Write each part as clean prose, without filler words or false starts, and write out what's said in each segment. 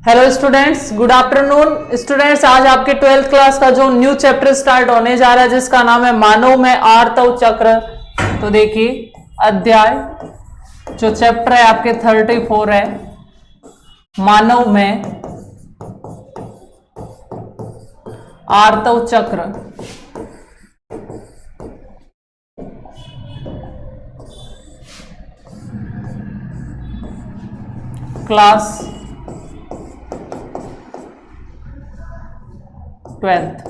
Hello students, good afternoon students. आज आपके 12th class का जो न्यू चैप्टर स्टार्ट होने जा रहा है जिसका नाम है मानव में आर्तव चक्र। तो देखिए अध्याय जो चैप्टर है आपके 34 है, मानव में आर्तव चक्र। Class 12th।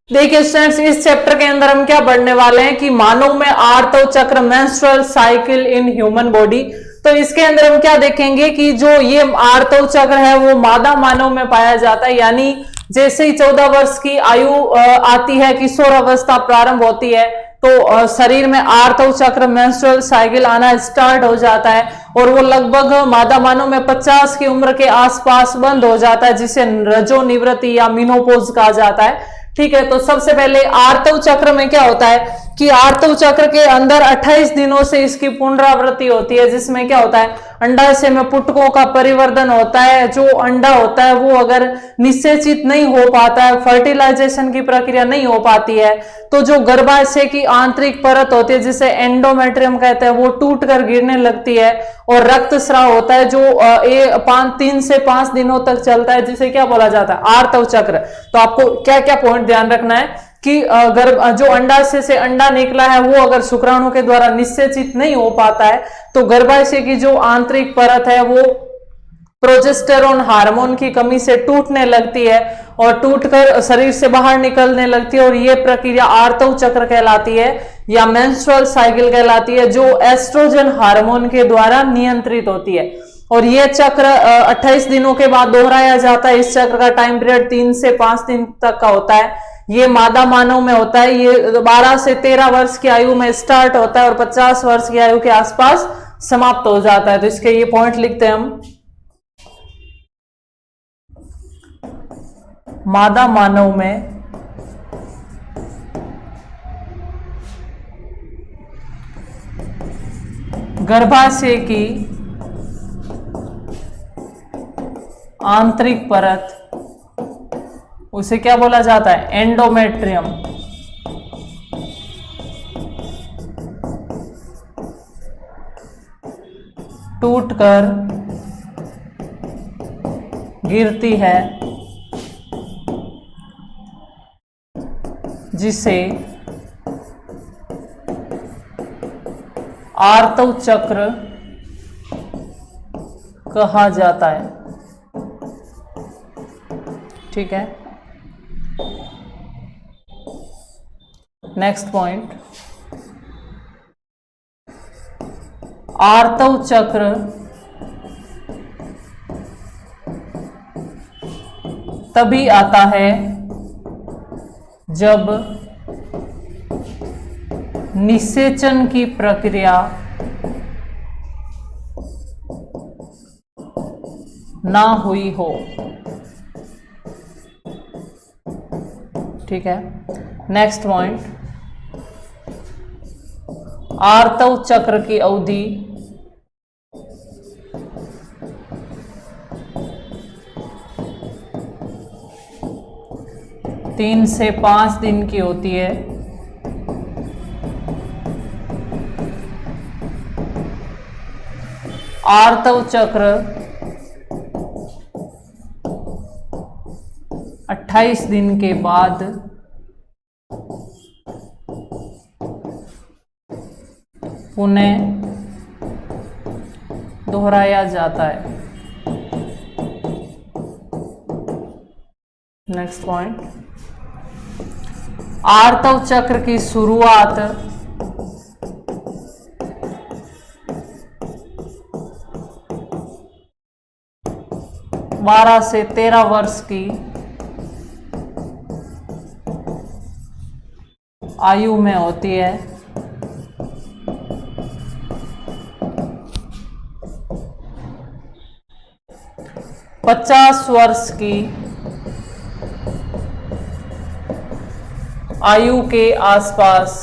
देखिए स्टूडेंट्स, इस चैप्टर के अंदर हम क्या पढ़ने वाले हैं कि मानव में आर्तव चक्र, menstrual cycle in human body. तो इसके अंदर हम क्या देखेंगे कि जो ये आर्तव चक्र है वो मादा मानव में पाया जाता है, यानी जैसे ही 14 वर्ष की आयु आती है, किशोरावस्था प्रारंभ होती है, तो शरीर में आर्तव चक्र, मेंस्ट्रुअल साइकिल आना स्टार्ट हो जाता है और वो लगभग मादा मानव में 50 की उम्र के आसपास बंद हो जाता है, जिसे रजो निवृत्ति या मेनोपॉज कहा जाता है। ठीक है, तो सबसे पहले आर्तव चक्र में क्या होता है कि आर्तव चक्र के अंदर 28 दिनों से इसकी पुनरावृत्ति होती है, जिसमें क्या होता है, अंडाशय में पुटकों का परिवर्तन होता है। जो अंडा होता है वो अगर निषेचित नहीं हो पाता है, फर्टिलाइजेशन की प्रक्रिया नहीं हो पाती है, तो जो गर्भाशय की आंतरिक परत होती है जिसे एंडोमेट्रियम कहते हैं, वो टूट कर गिरने लगती है और रक्तस्राव होता है जो 3 से 5 दिनों तक चलता है, जिसे क्या बोला जाता है, आर्तव चक्र। तो आपको क्या क्या पॉइंट ध्यान रखना है कि जो अंडाशय से अंडा निकला है वो अगर शुक्राणु के द्वारा निषेचित नहीं हो पाता है तो गर्भाशय की जो आंतरिक परत है वो प्रोजेस्टेरोन हार्मोन की कमी से टूटने लगती है और टूटकर शरीर से बाहर निकलने लगती है, और यह प्रक्रिया आर्तव चक्र कहलाती है या मेंस्ट्रुअल साइकिल कहलाती है, जो एस्ट्रोजन हार्मोन के द्वारा नियंत्रित होती है। और यह चक्र 28 दिनों के बाद दोहराया जाता है। इस चक्र का टाइम पीरियड 3 से 5 दिन तक का होता है। ये मादा मानव में होता है। ये 12 से 13 वर्ष की आयु में स्टार्ट होता है और 50 वर्ष की आयु के आसपास समाप्त हो जाता है। तो इसके ये पॉइंट लिखते हैं हम। मादा मानव में गर्भाशय की आंतरिक परत, उसे क्या बोला जाता है, एंडोमेट्रियम, टूटकर गिरती है, जिसे आर्तव चक्र कहा जाता है। ठीक है, नेक्स्ट पॉइंट, आर्तव चक्र तभी आता है जब निषेचन की प्रक्रिया ना हुई हो। ठीक है, नेक्स्ट पॉइंट, आर्तव चक्र की अवधि तीन से 5 दिन की होती है। आर्तव चक्र 28 दिन के बाद पुनः दोहराया जाता है। नेक्स्ट पॉइंट, आर्तव चक्र की शुरुआत 12 से 13 वर्ष की आयु में होती है। 50 वर्ष की आयु के आसपास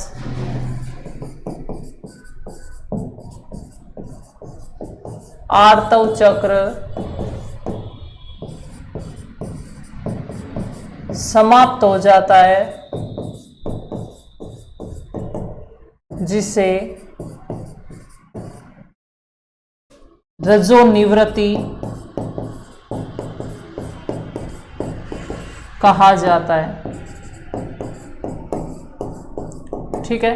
आर्तव चक्र समाप्त हो जाता है, जिसे रजोनिवृत्ति कहा जाता है। ठीक है,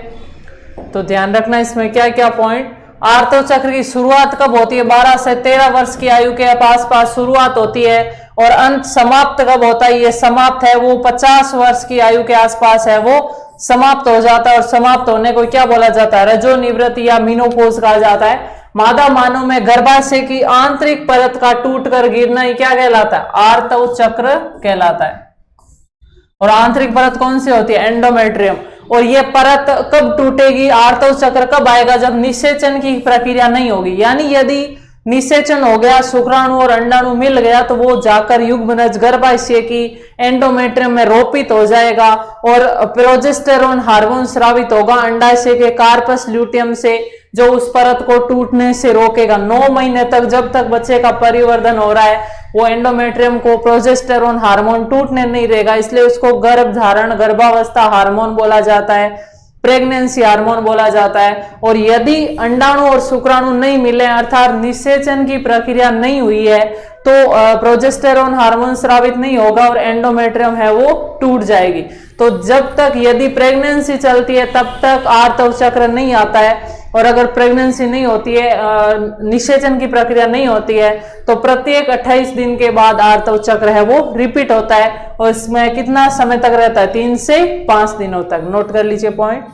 तो ध्यान रखना इसमें क्या क्या पॉइंट। आर्तव चक्र की शुरुआत कब होती है? 12 से 13 वर्ष की आयु के आसपास शुरुआत होती है, और अंत समाप्त कब होता है? ये समाप्त है वो 50 वर्ष की आयु के आसपास है, वो समाप्त हो जाता है। और समाप्त होने को क्या बोला जाता है? रजोनिवृत्ति या मेनोपॉज कहा जाता है। मादा मानव में गर्भाशय की आंतरिक परत का टूटकर गिरना ही क्या कहलाता है? आर्तव चक्र कहलाता है। और आंतरिक परत कौन सी होती है? एंडोमेट्रियम। और ये परत कब टूटेगी? आर्तव चक्र कब आएगा? जब निषेचन की प्रक्रिया नहीं होगी। यानी यदि निषेचन हो गया, शुक्राणु और अंडाणु मिल गया, तो वो जाकर युग्मनज गर्भाशय की एंडोमेट्रियम में रोपित हो जाएगा और प्रोजेस्टेरोन हार्मोन स्रावित होगा अंडाशय के कार्पस ल्यूटियम से, जो उस परत को टूटने से रोकेगा। 9 महीने तक, जब तक बच्चे का परिवर्धन हो रहा है, वो एंडोमेट्रियम को प्रोजेस्टेरोन हार्मोन टूटने नहीं देगा, इसलिए उसको गर्भधारण गर्भावस्था हार्मोन बोला जाता है, प्रेगनेंसी हार्मोन बोला जाता है। और यदि अंडाणु और शुक्राणु नहीं मिले, अर्थात निषेचन की प्रक्रिया नहीं हुई है, तो प्रोजेस्टेरोन हार्मोन स्रावित नहीं होगा और एंडोमेट्रियम है वो टूट जाएगी। तो जब तक यदि प्रेगनेंसी चलती है तब तक आर्तव चक्र नहीं आता है, और अगर प्रेगनेंसी नहीं होती है, निषेचन की प्रक्रिया नहीं होती है, तो प्रत्येक 28 दिन के बाद आर्तव चक्र है वो रिपीट होता है। और इसमें कितना समय तक रहता है? 3 से 5 दिनों तक। नोट कर लीजिए पॉइंट।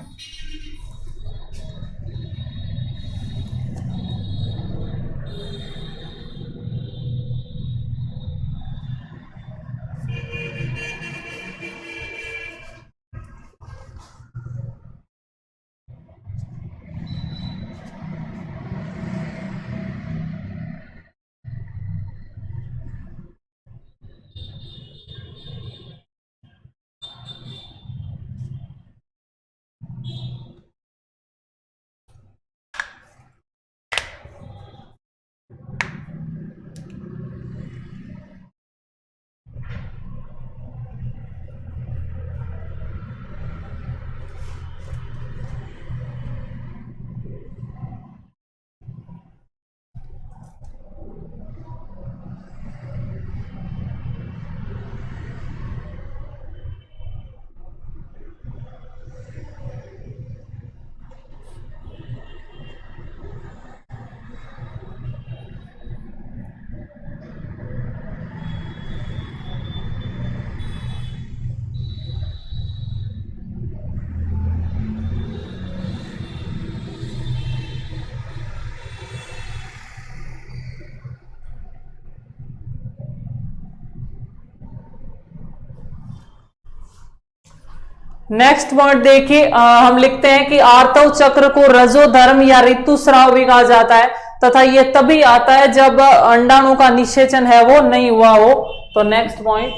नेक्स्ट पॉइंट देखिए, हम लिखते हैं कि आर्तव चक्र को रजोधर्म या ऋतुस्राव भी कहा जाता है, तथा यह तभी आता है जब अंडाणु का निषेचन है वो नहीं हुआ हो। तो नेक्स्ट पॉइंट,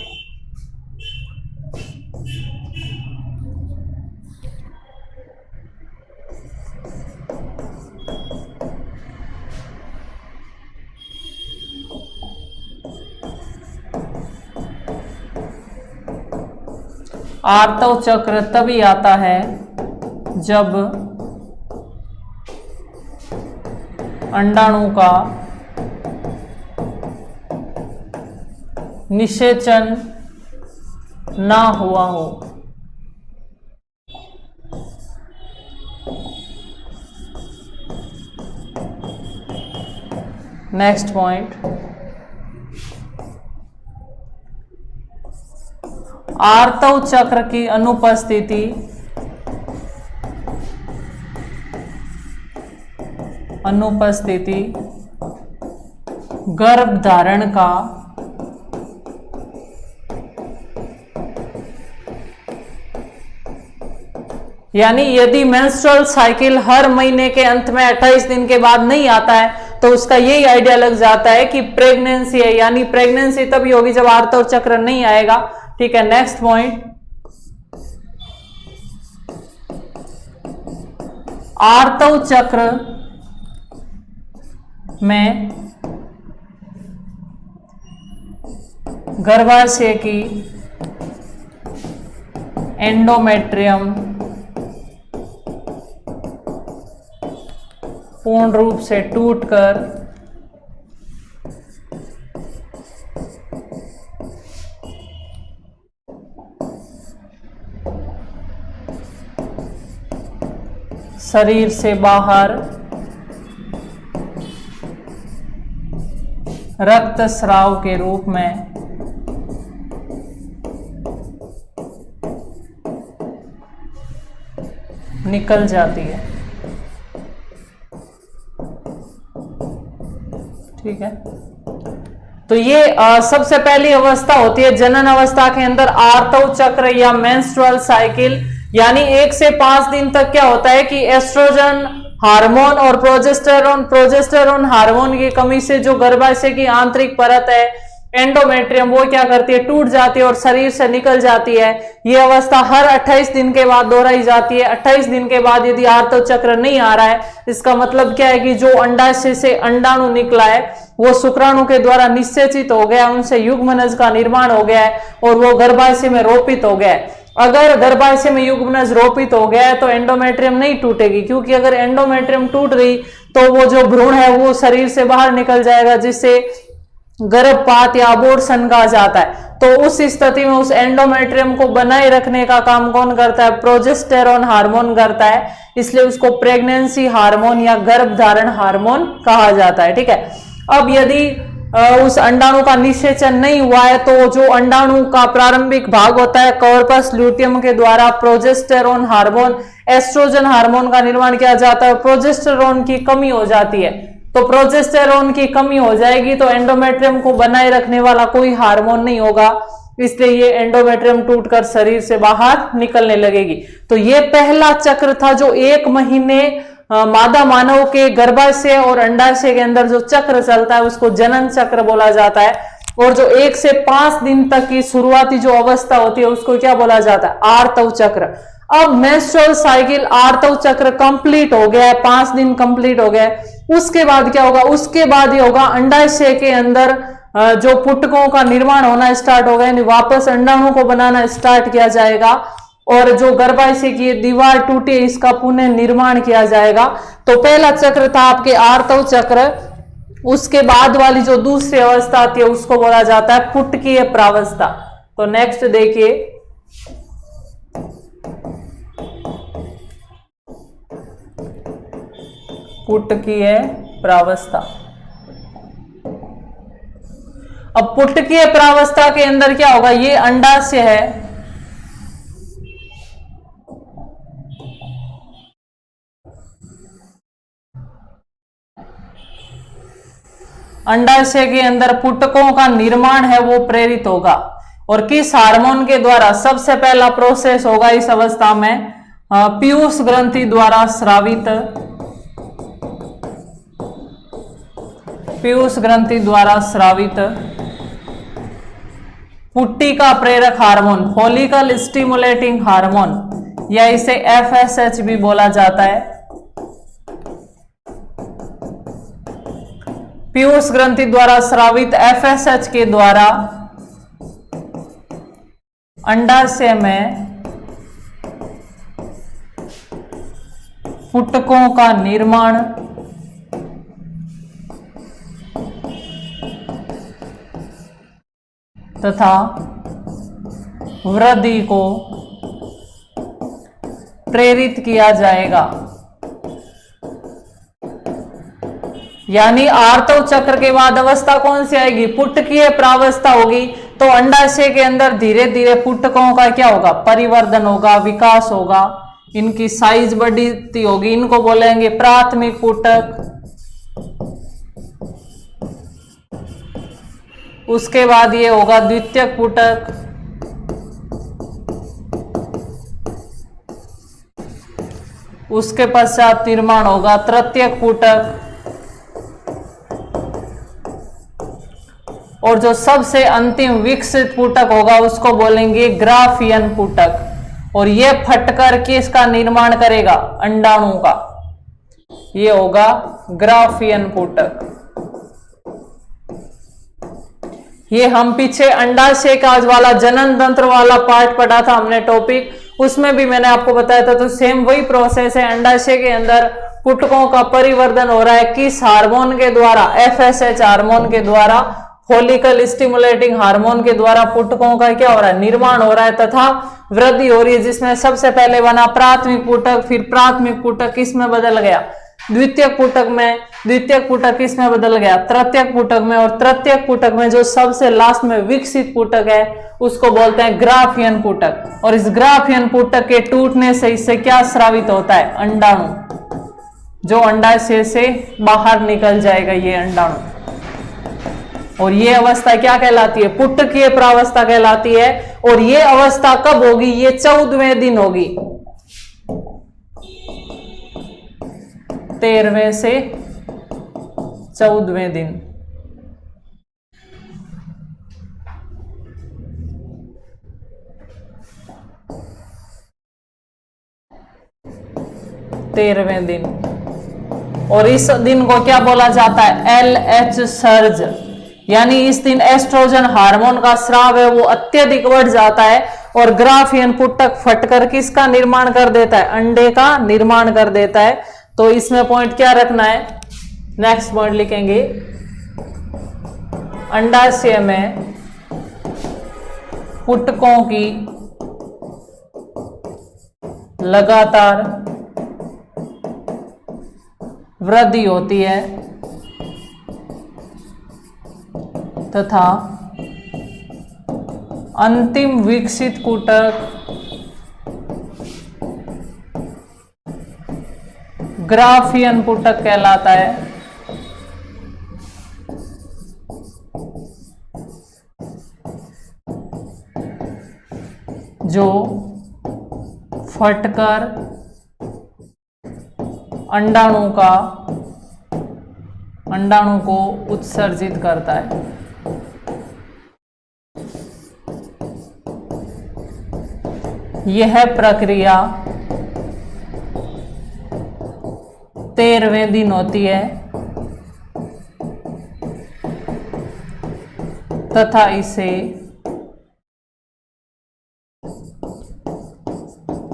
आर्तव चक्र तभी आता है जब अंडाणु का निषेचन ना हुआ हो। नेक्स्ट पॉइंट, आर्तव चक्र की अनुपस्थिति गर्भधारण का यानी यदि मेंस्ट्रुअल साइकिल हर महीने के अंत में 28 दिन के बाद नहीं आता है, तो उसका यही आइडिया लग जाता है कि प्रेगनेंसी है, यानी प्रेगनेंसी तभी होगी जब आर्तव चक्र नहीं आएगा। ठीक है, नेक्स्ट पॉइंट, आर्तव चक्र में गर्भाशय की एंडोमेट्रियम पूर्ण रूप से टूटकर शरीर से बाहर रक्त स्राव के रूप में निकल जाती है। ठीक है, तो ये सबसे पहली अवस्था होती है जनन अवस्था के अंदर आर्तव चक्र या मेंस्ट्रुअल साइकिल, यानी 1 से 5 दिन तक क्या होता है कि एस्ट्रोजन हार्मोन और प्रोजेस्टेरोन हार्मोन की कमी से जो गर्भाशय की आंतरिक परत है एंडोमेट्रियम वो क्या करती है, टूट जाती है और शरीर से निकल जाती है। ये अवस्था हर 28 दिन के बाद दोहराई जाती है। 28 दिन के बाद यदि आर्तव चक्र नहीं आ रहा है, इसका मतलब क्या है कि जो अंडाशय से अंडाणु निकला है वो शुक्राणु के द्वारा निषेचित हो गया, उनसे युग्मनज का निर्माण हो गया है और वो गर्भाशय में रोपित हो गया है। अगर गर्भाशय में युग्मनज रोपित हो गया है तो एंडोमेट्रियम नहीं टूटेगी, क्योंकि अगर एंडोमेट्रियम टूट गई तो वो जो भ्रूण है वो शरीर से बाहर निकल जाएगा, जिससे गर्भपात या अबॉर्शन कहा जाता है। तो उस स्थिति में उस एंडोमेट्रियम को बनाए रखने का काम कौन करता है, प्रोजेस्टेरोन हार्मोन करता है, इसलिए उसको प्रेगनेंसी हार्मोन या गर्भधारण हार्मोन कहा जाता है। ठीक है, अब यदि उस अंडाणु का निषेचन नहीं हुआ है तो जो अंडाणु का प्रारंभिक भाग होता है कॉर्पस ल्यूटियम के द्वारा प्रोजेस्टेरोन हार्मोन एस्ट्रोजन हार्मोन का निर्माण किया जाता है। प्रोजेस्टेरोन की कमी हो जाती है, तो प्रोजेस्टेरोन की कमी हो जाएगी तो एंडोमेट्रियम को बनाए रखने वाला कोई हार्मोन नहीं होगा, इसलिए ये एंडोमेट्रियम टूटकर शरीर से बाहर निकलने लगेगी। तो ये पहला चक्र था जो 1 महीने मादा मानव के गर्भाशय और अंडाशय के अंदर जो चक्र चलता है उसको जनन चक्र बोला जाता है। और जो 1 से 5 दिन तक की शुरुआती जो अवस्था होती है उसको क्या बोला जाता है, आर्तव चक्र। अब मेंस्ट्रुअल साइकिल आर्तव चक्र कंप्लीट हो गया है, 5 दिन कंप्लीट हो गया, उसके बाद क्या होगा, उसके बाद ये होगा अंडाशय के अंदर जो पुटकों का निर्माण होना स्टार्ट होगा, यानी वापस अंडाणु को बनाना स्टार्ट किया जाएगा और जो गर्भाशय की दीवार टूटी इसका पुनः निर्माण किया जाएगा। तो पहला चक्र था आपके आर्तव चक्र, उसके बाद वाली जो दूसरी अवस्था आती है उसको बोला जाता है पुटकीय प्रावस्था। तो नेक्स्ट देखिए, पुटकीय प्रावस्था। अब पुटकीय प्रावस्था के अंदर क्या होगा, ये अंडाशय है, अंडाशय के अंदर पुटकों का निर्माण है वो प्रेरित होगा। और किस हार्मोन के द्वारा, सबसे पहला प्रोसेस होगा इस अवस्था में पीयूष ग्रंथि द्वारा स्रावित, पीयूष ग्रंथि द्वारा स्रावित पुट्टिका प्रेरक हार्मोन, फॉलिकल स्टिमुलेटिंग हार्मोन, या इसे FSH भी बोला जाता है। पीयूष ग्रंथि द्वारा स्रावित FSH के द्वारा अंडाशय में पुटकों का निर्माण तथा वृद्धि को प्रेरित किया जाएगा। यानी आर्तव चक्र के बाद अवस्था कौन सी आएगी, पुटकीय प्रावस्था होगी। तो अंडाशय के अंदर धीरे धीरे पुटकों का क्या होगा, परिवर्धन होगा, विकास होगा, इनकी साइज बढ़ती होगी, इनको बोलेंगे प्राथमिक पुटक। उसके बाद ये होगा द्वितीयक पुटक, उसके पश्चात निर्माण होगा तृतीयक पुटक, और जो सबसे अंतिम विकसित पुटक होगा उसको बोलेंगे ग्राफियन पुटक। और यह फटकर किसका निर्माण करेगा, अंडाणु का, ये होगा ग्राफियन पुटक। ये हम पीछे अंडाशय का वाला जनन तंत्र वाला पार्ट पढ़ा था हमने टॉपिक, उसमें भी मैंने आपको बताया था। तो सेम वही प्रोसेस है, अंडाशय के अंदर पुटकों का परिवर्धन हो रहा है किस हार्मोन के द्वारा, एफएसएच हार्मोन के द्वारा, फॉलिकल स्टिमुलेटिंग हार्मोन के द्वारा पुटकों का क्या हो रहा है, निर्माण हो रहा है तथा वृद्धि हो रही है, जिसमें सबसे पहले बना प्राथमिक पुटक, फिर प्राथमिक पुटक किस में बदल गया, द्वितीयक पुटक में, द्वितीयक पुटक किस में बदल गया, तृतीयक पुटक में, और तृतीयक पुटक में जो सबसे लास्ट में विकसित पुटक है उसको बोलते हैं ग्राफियन पुटक। और इस ग्राफियन पुटक के टूटने से इससे क्या स्रावित होता है, अंडाणु, जो अंडाशय से बाहर निकल जाएगा ये अंडाणु। और ये अवस्था क्या कहलाती है, पुटकीय प्रावस्था कहलाती है। और ये अवस्था कब होगी, ये 14वें दिन होगी, 13वें से 14वें दिन। तेरहवें दिन। और इस दिन को क्या बोला जाता है, LH सर्ज, यानी इस दिन एस्ट्रोजन हार्मोन का स्राव है वो अत्यधिक बढ़ जाता है और ग्राफियन पुटक फटकर किसका निर्माण कर देता है, अंडे का निर्माण कर देता है। तो इसमें पॉइंट क्या रखना है, नेक्स्ट पॉइंट लिखेंगे, अंडाशय में पुटकों की लगातार वृद्धि होती है तथा अंतिम विकसित पुटक ग्राफियन पुटक कहलाता है। जो फटकर अंडाणु को उत्सर्जित करता है। यह प्रक्रिया 13वें दिन होती है तथा इसे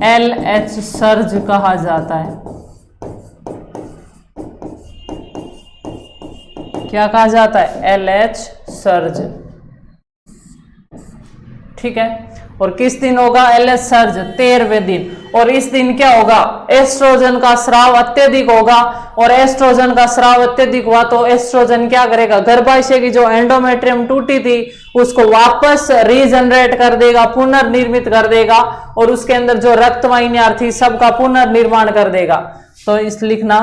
LH सर्ज कहा जाता है। क्या कहा जाता है, LH सर्ज। ठीक है, और किस दिन होगा LH सर्ज, 13वें दिन। और इस दिन क्या होगा, एस्ट्रोजन का स्राव अत्यधिक होगा, और एस्ट्रोजन का स्राव अत्यधिक हुआ तो एस्ट्रोजन क्या करेगा, गर्भाशय की जो एंडोमेट्रियम टूटी थी उसको वापस रीजनरेट कर देगा, पुनर्निर्मित कर देगा, और उसके अंदर जो रक्तवाहिनियां थी सबका पुनर्निर्माण कर देगा। तो इस लिखना,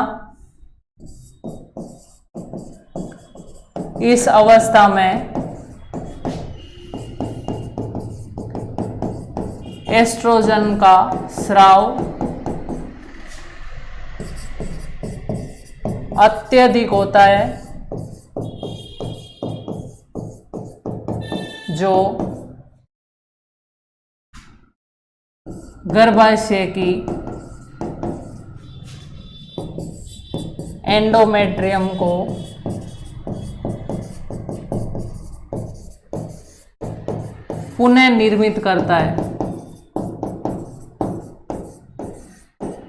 इस अवस्था में एस्ट्रोजन का स्राव अत्यधिक होता है, जो गर्भाशय की एंडोमेट्रियम को पुनः निर्मित करता है।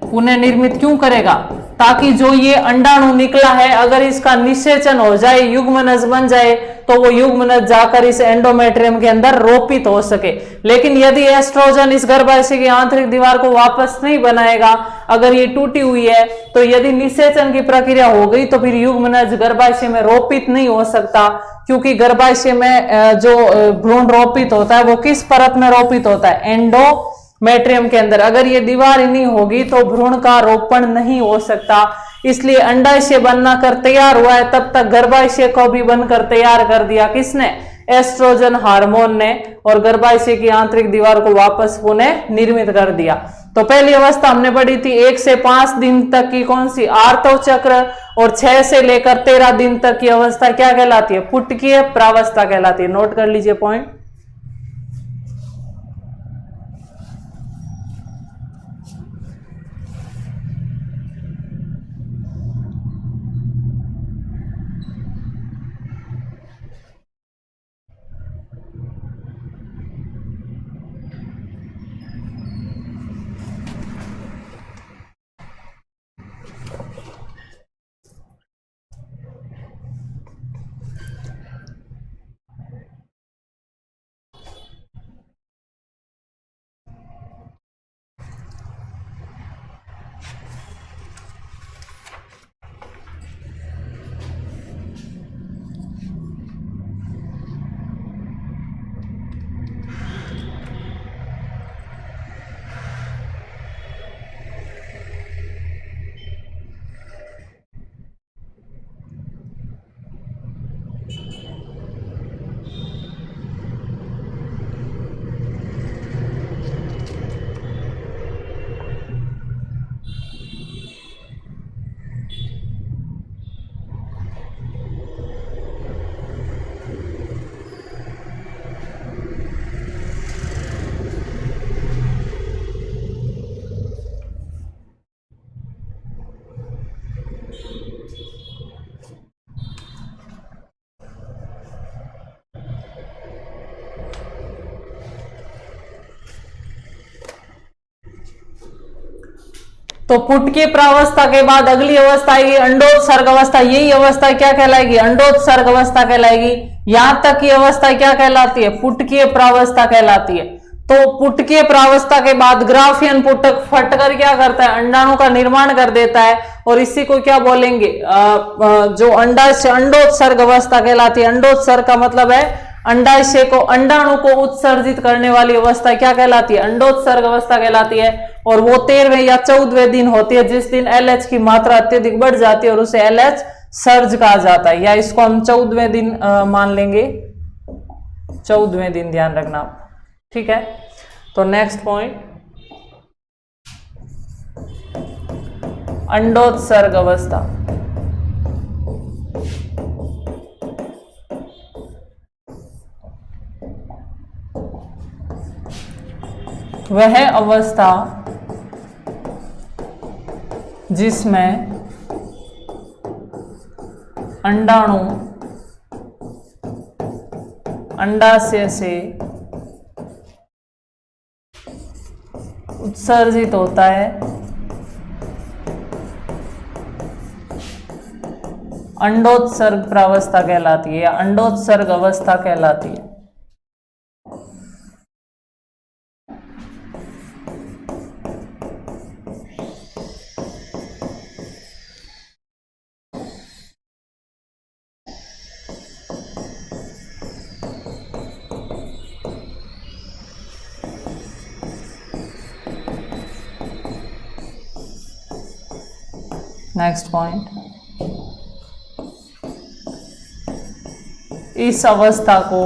पुनः निर्मित क्यों करेगा, ताकि जो ये अंडाणु निकला है अगर इसका निषेचन हो जाए, युग्मनज बन जाए, तो वो युग्मनज जाकर इस एंडोमेट्रियम के अंदर रोपित हो सके। लेकिन यदि एस्ट्रोजन इस गर्भाशय की आंतरिक दीवार को वापस नहीं बनाएगा, अगर ये टूटी हुई है, तो यदि निषेचन की प्रक्रिया हो गई तो फिर युग्मनज गर्भाशय में रोपित नहीं हो सकता, क्योंकि गर्भाशय में जो भ्रूण रोपित होता है वो किस परत में रोपित होता है, एंडोमेट्रियम के अंदर। अगर ये दीवार ही नहीं होगी तो भ्रूण का रोपण नहीं हो सकता। इसलिए अंडाशय बनना कर तैयार हुआ है, तब तक गर्भाशय को भी बनकर तैयार कर दिया किसने, एस्ट्रोजन हार्मोन ने, और गर्भाशय की आंतरिक दीवार को वापस पुनः निर्मित कर दिया। तो पहली अवस्था हमने पढ़ी थी 1 से 5 दिन तक की, कौन सी, आर्तव चक्र, और 6 से लेकर 13 दिन तक की अवस्था क्या कहलाती है, पुटकीय प्रावस्था कहलाती है। नोट कर लीजिए पॉइंट। तो पुटकीय प्रावस्था के बाद अगली अवस्था आएगी अंडोत्सर्ग अवस्था। यही अवस्था क्या कहलाएगी? अंडोत्सर्ग अवस्था कहलाएगी। यहां तक की अवस्था क्या कहलाती है? पुटकीय प्रावस्था कहलाती है। तो पुटकीय प्रावस्था के बाद ग्राफियन पुटक फटकर क्या करता है? अंडाणु का निर्माण कर देता है और इसी को क्या बोलेंगे? जो अंडाशय अंडोत्सर्ग अवस्था कहलाती है। अंडोत्सर्ग का मतलब है अंडाशय को अंडाणु को उत्सर्जित करने वाली अवस्था क्या कहलाती है? अंडोत्सर्ग अवस्था कहलाती है। और वो 13वें या 14वें दिन होती है जिस दिन LH की मात्रा अत्यधिक बढ़ जाती है और उसे LH सर्ज कहा जाता है, या इसको हम 14वें दिन मान लेंगे। 14वें दिन ध्यान रखना, ठीक है। तो नेक्स्ट पॉइंट, अंडोत्सर्ग अवस्था। वह अवस्था जिसमें अंडाणु अंडाशय से उत्सर्जित होता है, अंडोत्सर्ग प्रावस्था कहलाती है या अंडोत्सर्ग अवस्था कहलाती है। नेक्स्ट पॉइंट, इस अवस्था को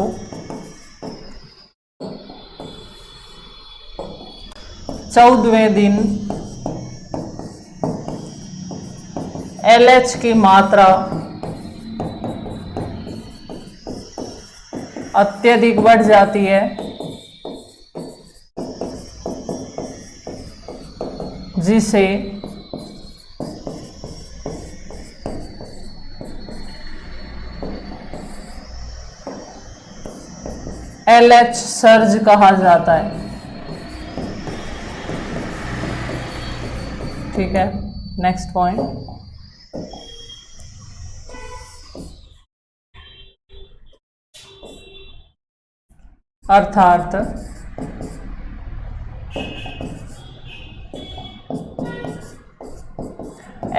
चौदहवें दिन LH की मात्रा अत्यधिक बढ़ जाती है, जिसे LH सर्ज कहा जाता है, ठीक है। नेक्स्ट पॉइंट, अर्थात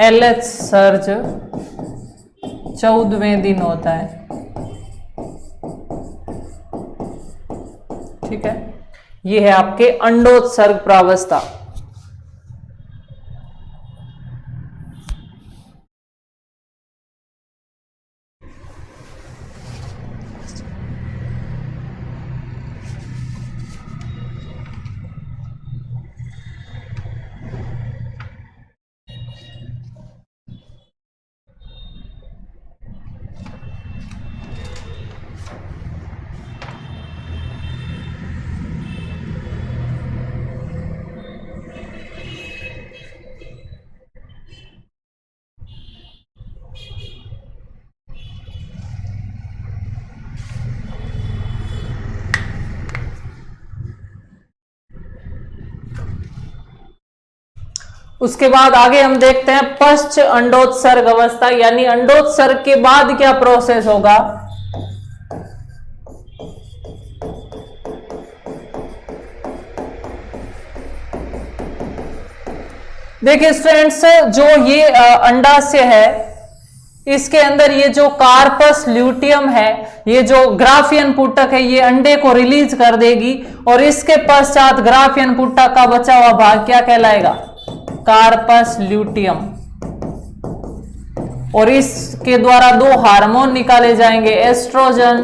LH सर्ज 14वें दिन होता है, ठीक है। ये है आपके अंडोत्सर्ग प्रावस्था। उसके बाद आगे हम देखते हैं पश्च अंडोत्सर्ग अवस्था, यानी अंडोत्सर्ग के बाद क्या प्रोसेस होगा। देखिए स्टूडेंट्स, जो ये अंडाशय है, इसके अंदर ये जो कार्पस ल्यूटियम है, ये जो ग्राफियन पुटक है, ये अंडे को रिलीज कर देगी और इसके पश्चात ग्राफियन पुटक का बचा हुआ भाग क्या कहलाएगा? Corpus luteum. और इसके द्वारा दो हार्मोन निकाले जाएंगे, एस्ट्रोजन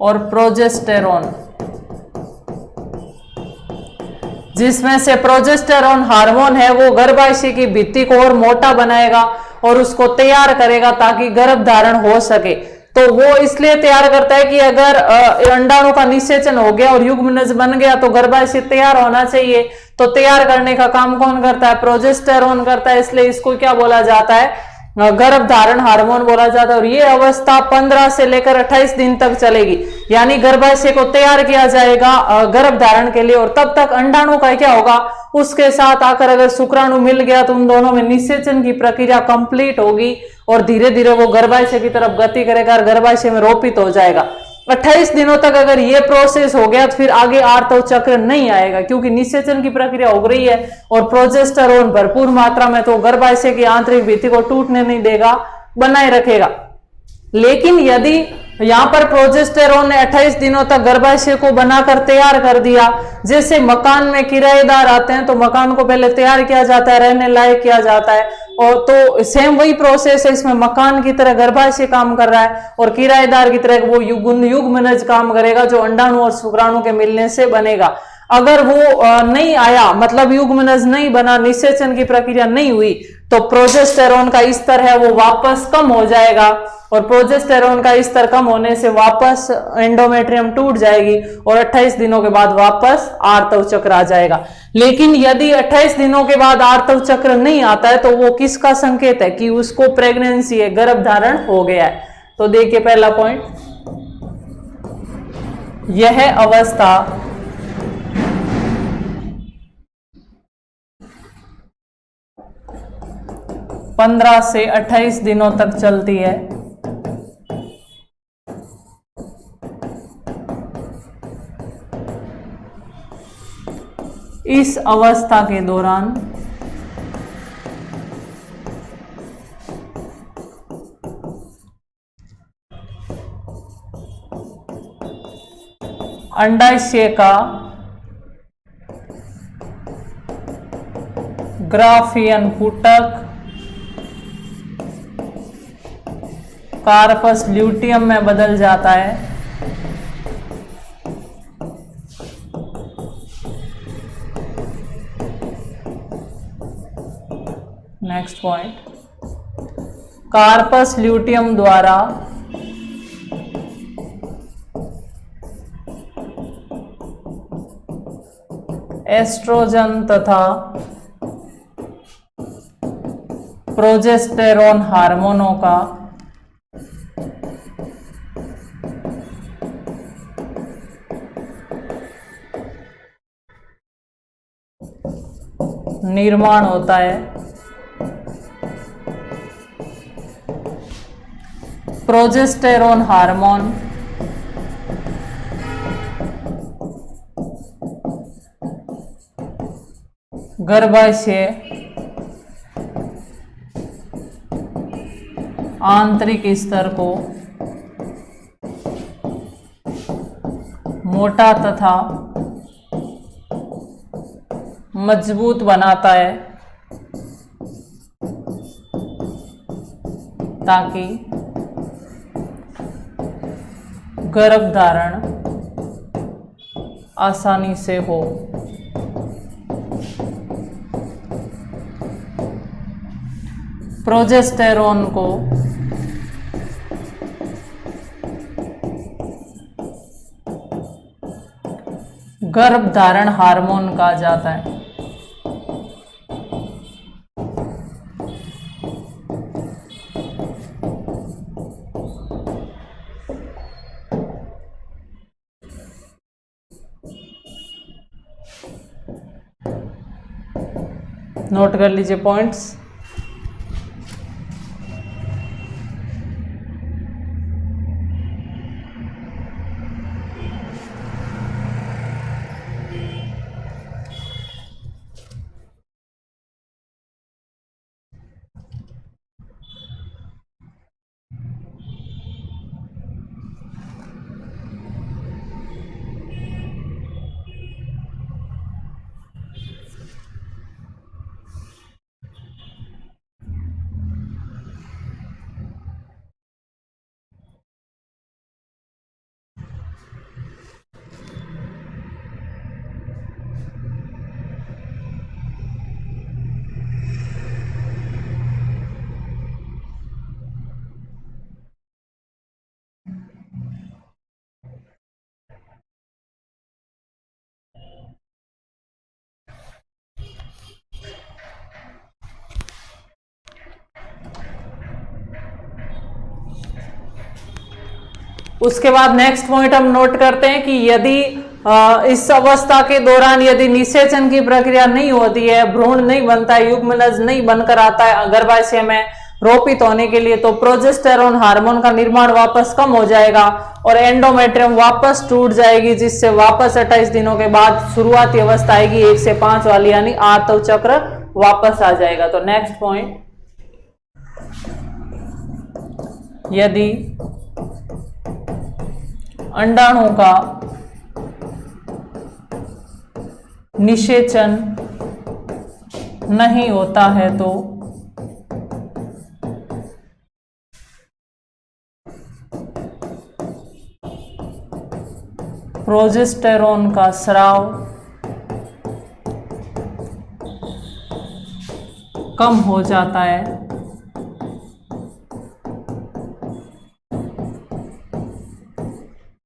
और प्रोजेस्टेरोन, जिसमें से प्रोजेस्टेरोन हार्मोन है वो गर्भाशय की भित्ति को और मोटा बनाएगा और उसको तैयार करेगा ताकि गर्भ धारण हो सके। तो वो इसलिए तैयार करता है कि अगर अंडाणु का निषेचन हो गया और युग्मनज बन गया तो गर्भाशय तैयार होना चाहिए। तो तैयार करने का काम कौन करता है? प्रोजेस्टेरोन करता है। इसलिए इसको क्या बोला जाता है? गर्भ धारण हार्मोन बोला जाता है। और ये अवस्था 15 से लेकर 28 दिन तक चलेगी, यानी गर्भाशय को तैयार किया जाएगा गर्भ धारण के लिए। और तब तक अंडाणु का क्या होगा, उसके साथ आकर अगर शुक्राणु मिल गया तो उन दोनों में निषेचन की प्रक्रिया कंप्लीट होगी और धीरे धीरे वो गर्भाशय की तरफ गति करेगा और गर्भाशय में रोपित हो जाएगा। 28 दिनों तक अगर ये प्रोसेस हो गया तो फिर आगे आर्तव चक्र नहीं आएगा, क्योंकि निषेचन की प्रक्रिया हो रही है और प्रोजेस्टेरोन भरपूर मात्रा में, तो गर्भाशय की आंतरिक भित्ति को टूटने नहीं देगा, बनाए रखेगा। लेकिन यदि यहां पर प्रोजेस्टेरोन ने 28 दिनों तक गर्भाशय को बनाकर तैयार कर दिया, जैसे मकान में किराएदार आते हैं तो मकान को पहले तैयार किया जाता है, रहने लायक किया जाता है, और तो सेम वही प्रोसेस है, इसमें मकान की तरह गर्भाशय काम कर रहा है और किराएदार की तरह वो युग्मनज काम करेगा, जो अंडाणु और शुक्राणु के मिलने से बनेगा। अगर वो नहीं आया, मतलब युग्मनज नहीं बना, निषेचन की प्रक्रिया नहीं हुई, तो प्रोजेस्टेरोन का स्तर है वो वापस कम हो जाएगा, और प्रोजेस्टेरोन का स्तर कम होने से वापस एंडोमेट्रियम टूट जाएगी और 28 दिनों के बाद वापस आर्तव चक्र आ जाएगा। लेकिन यदि 28 दिनों के बाद आर्तव चक्र नहीं आता है तो वो किसका संकेत है कि उसको प्रेगनेंसी है, गर्भधारण हो गया है। तो देखिए पहला पॉइंट, यह अवस्था 15 से 28 दिनों तक चलती है। इस अवस्था के दौरान अंडाशय का ग्राफियन पुटक कार्पस ल्यूटियम में बदल जाता है। नेक्स्ट पॉइंट, कार्पस ल्यूटियम द्वारा एस्ट्रोजन तथा प्रोजेस्टेरोन हार्मोनों का निर्माण होता है। प्रोजेस्टेरोन हार्मोन गर्भाशय आंतरिक स्तर को मोटा तथा मजबूत बनाता है, ताकि गर्भधारण आसानी से हो। प्रोजेस्टेरोन को गर्भधारण हार्मोन कहा जाता है। नोट कर लीजिए पॉइंट्स। उसके बाद नेक्स्ट पॉइंट हम नोट करते हैं कि यदि इस अवस्था के दौरान यदि निषेचन की प्रक्रिया नहीं होती है, भ्रूण नहीं बनता है, युग्मनज नहीं बनकर आता है गर्भाशय में रोपित होने के लिए, तो प्रोजेस्टेरोन हार्मोन का निर्माण वापस कम हो जाएगा और एंडोमेट्रियम वापस टूट जाएगी, जिससे वापस 28 दिनों के बाद शुरुआती अवस्था आएगी 1 से 5 वाली, यानी आर्तव चक्र वापस आ जाएगा। तो नेक्स्ट पॉइंट, यदि अंडाणु का निषेचन नहीं होता है तो प्रोजेस्टेरोन का स्राव कम हो जाता है,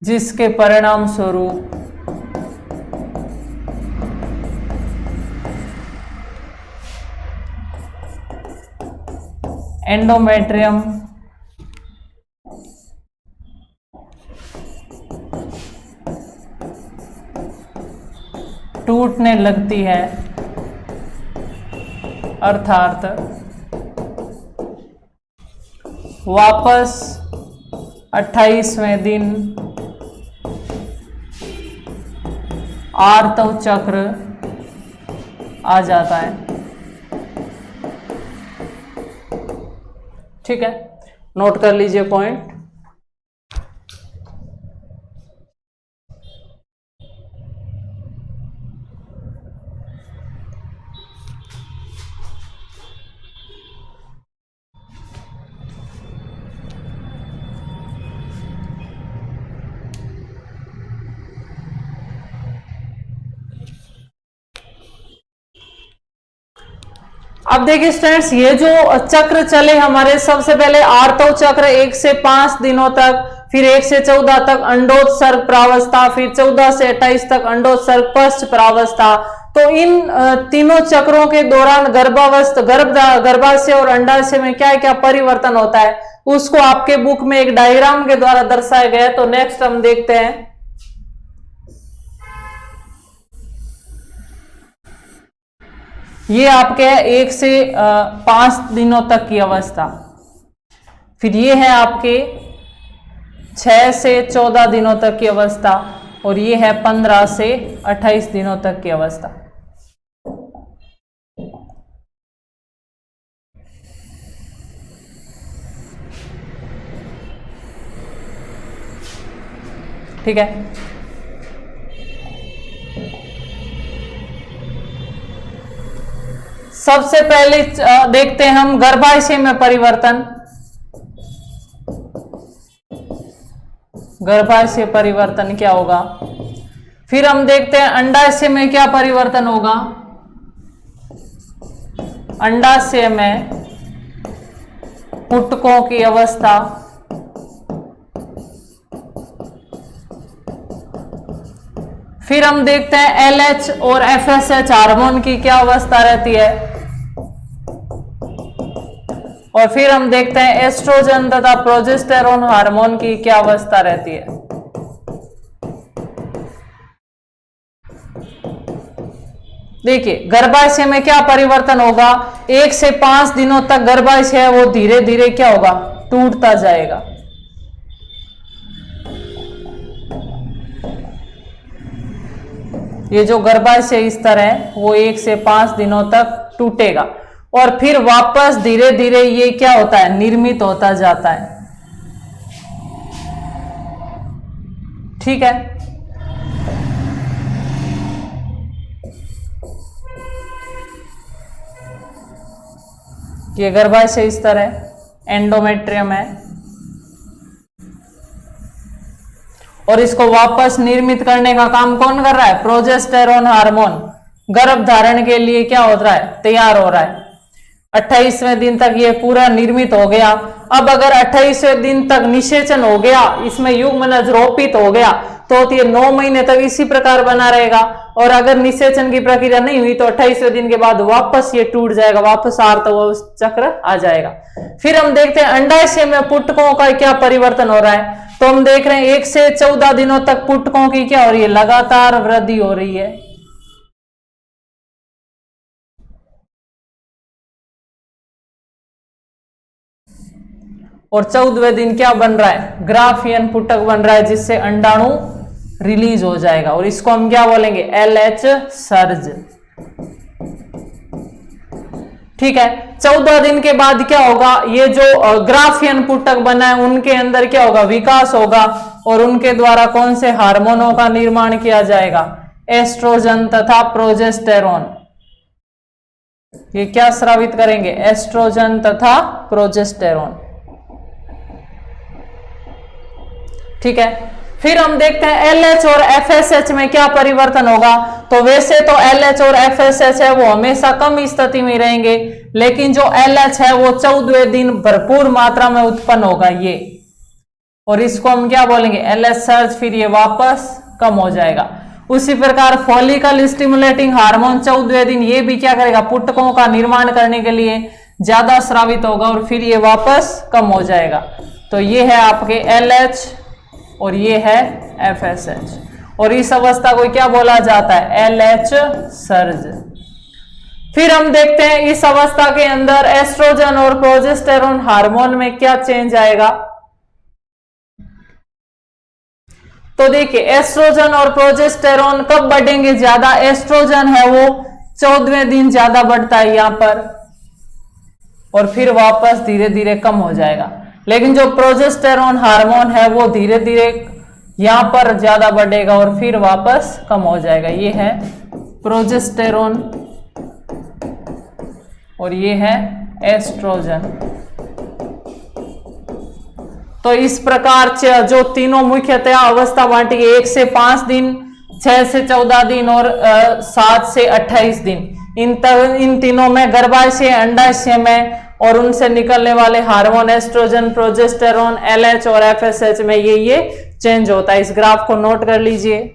जिसके परिणाम स्वरूप एंडोमेट्रियम टूटने लगती है, अर्थात वापस 28वें दिन आर्तव चक्र आ जाता है। ठीक है, नोट कर लीजिए पॉइंट। अब देखिए स्टूडेंट्स, ये जो चक्र चले हमारे, सबसे पहले आर्तव चक्र 1 से 5 दिनों तक, फिर 1 से 14 तक अंडोत्सर्ग प्रावस्था, फिर 14 से 28 तक अंडोत्सर्ग पश्च प्रावस्था। तो इन तीनों चक्रों के दौरान गर्भाशय और अंडाशय में क्या क्या परिवर्तन होता है, उसको आपके बुक में एक डायग्राम के द्वारा दर्शाया गया है। तो नेक्स्ट हम देखते हैं, ये आपके 1 से 5 दिनों तक की अवस्था, फिर ये है आपके 6 से 14 दिनों तक की अवस्था, और ये है 15 से 28 दिनों तक की अवस्था। ठीक है, सबसे पहले देखते हैं हम गर्भाशय में परिवर्तन। गर्भाशय परिवर्तन क्या होगा, फिर हम देखते हैं अंडाशय में क्या परिवर्तन होगा। अंडाशय में पुटकों की अवस्था, फिर हम देखते हैं LH और FSH हार्मोन की क्या अवस्था रहती है, और फिर हम देखते हैं एस्ट्रोजन तथा प्रोजेस्टेरोन हार्मोन की क्या अवस्था रहती है। देखिए गर्भाशय में क्या परिवर्तन होगा, 1 से 5 दिनों तक गर्भाशय है वो धीरे धीरे क्या होगा, टूटता जाएगा। ये जो गर्भाशय स्तर है वो 1 से 5 दिनों तक टूटेगा, और फिर वापस धीरे धीरे ये क्या होता है, निर्मित होता जाता है। ठीक है, ये गर्भाशय स्तर है, एंडोमेट्रियम है, और इसको वापस निर्मित करने का काम कौन कर रहा है, प्रोजेस्टेरोन हार्मोन गर्भ धारण के लिए क्या हो रहा है, तैयार हो रहा है। 28वें दिन तक ये पूरा निर्मित हो गया। अब अगर 28वें दिन तक निषेचन हो गया, इसमें युग्मनज रोपित हो गया, तो ये 9 महीने तक इसी प्रकार बना रहेगा, और अगर निषेचन की प्रक्रिया नहीं हुई तो 28वें दिन के बाद वापस ये टूट जाएगा, वापस आर्तव चक्र आ जाएगा। फिर हम देखते हैं अंडाशय में पुटकों का क्या परिवर्तन हो रहा है। तो हम देख रहे हैं 1 से 14 दिनों तक पुटकों की क्या हो रही है, लगातार वृद्धि हो रही है। और 14वें दिन क्या बन रहा है, ग्राफियन पुटक बन रहा है, जिससे अंडाणु रिलीज हो जाएगा और इसको हम क्या बोलेंगे, LH सर्ज। ठीक है, 14 दिन के बाद क्या होगा, ये जो ग्राफियन पुटक बना है उनके अंदर क्या होगा, विकास होगा और उनके द्वारा कौन से हार्मोनों का निर्माण किया जाएगा, एस्ट्रोजन तथा प्रोजेस्टेरोन। ये क्या स्रावित करेंगे, एस्ट्रोजन तथा प्रोजेस्टेरोन। ठीक है, फिर हम देखते हैं LH और FSH में क्या परिवर्तन होगा। तो वैसे तो LH और FSH है वो हमेशा कम स्थिति में रहेंगे, लेकिन जो LH है वो 14वें दिन भरपूर मात्रा में उत्पन्न होगा ये, और इसको हम क्या बोलेंगे, LH सर्ज। फिर ये वापस कम हो जाएगा। उसी प्रकार फॉलिकल स्टिमुलेटिंग हार्मोन 14वें दिन ये भी क्या करेगा, पुटकों का निर्माण करने के लिए ज्यादा स्रावित होगा और फिर ये वापस कम हो जाएगा। तो ये है आपके LH और ये है FSH, और इस अवस्था को क्या बोला जाता है, LH सर्ज। फिर हम देखते हैं इस अवस्था के अंदर एस्ट्रोजन और प्रोजेस्टेरोन हार्मोन में क्या चेंज आएगा। तो देखिए एस्ट्रोजन और प्रोजेस्टेरोन कब बढ़ेंगे ज्यादा, एस्ट्रोजन है वो 14वें दिन ज्यादा बढ़ता है यहां पर, और फिर वापस धीरे धीरे कम हो जाएगा। लेकिन जो प्रोजेस्टेरोन हार्मोन है वो धीरे धीरे यहां पर ज्यादा बढ़ेगा और फिर वापस कम हो जाएगा। ये है प्रोजेस्टेरोन और ये है एस्ट्रोजन। तो इस प्रकार जो तीनों मुख्यतः अवस्था बांटी है, 1 से 5 दिन, 6 से 14 दिन और 7 से 28 दिन। इन तीनों में गर्भाशय, अंडाशय में और उनसे निकलने वाले हार्मोन एस्ट्रोजन, प्रोजेस्टेरोन, LH और FSH में ये चेंज होता है। इस ग्राफ को नोट कर लीजिए।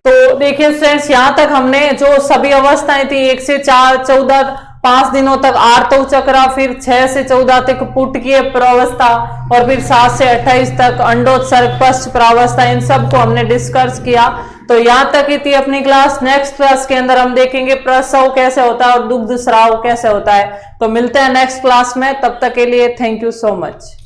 तो देखिए फ्रेंड्स, यहां तक हमने जो सभी अवस्थाएं थी 1 से 4, 14, 5 दिनों तक आर्तव चक्र, फिर 6 से 14 तक पुटकीय प्रावस्था और फिर 7 से 28 तक अंडोत्सर्ग पश्च प्रावस्था, इन सब को हमने डिस्कस किया। तो यहां तक ही थी अपनी क्लास। नेक्स्ट क्लास के अंदर हम देखेंगे प्रसव कैसे होता है और दुग्ध स्राव कैसे होता है। तो मिलते हैं नेक्स्ट क्लास में, तब तक के लिए थैंक यू सो मच।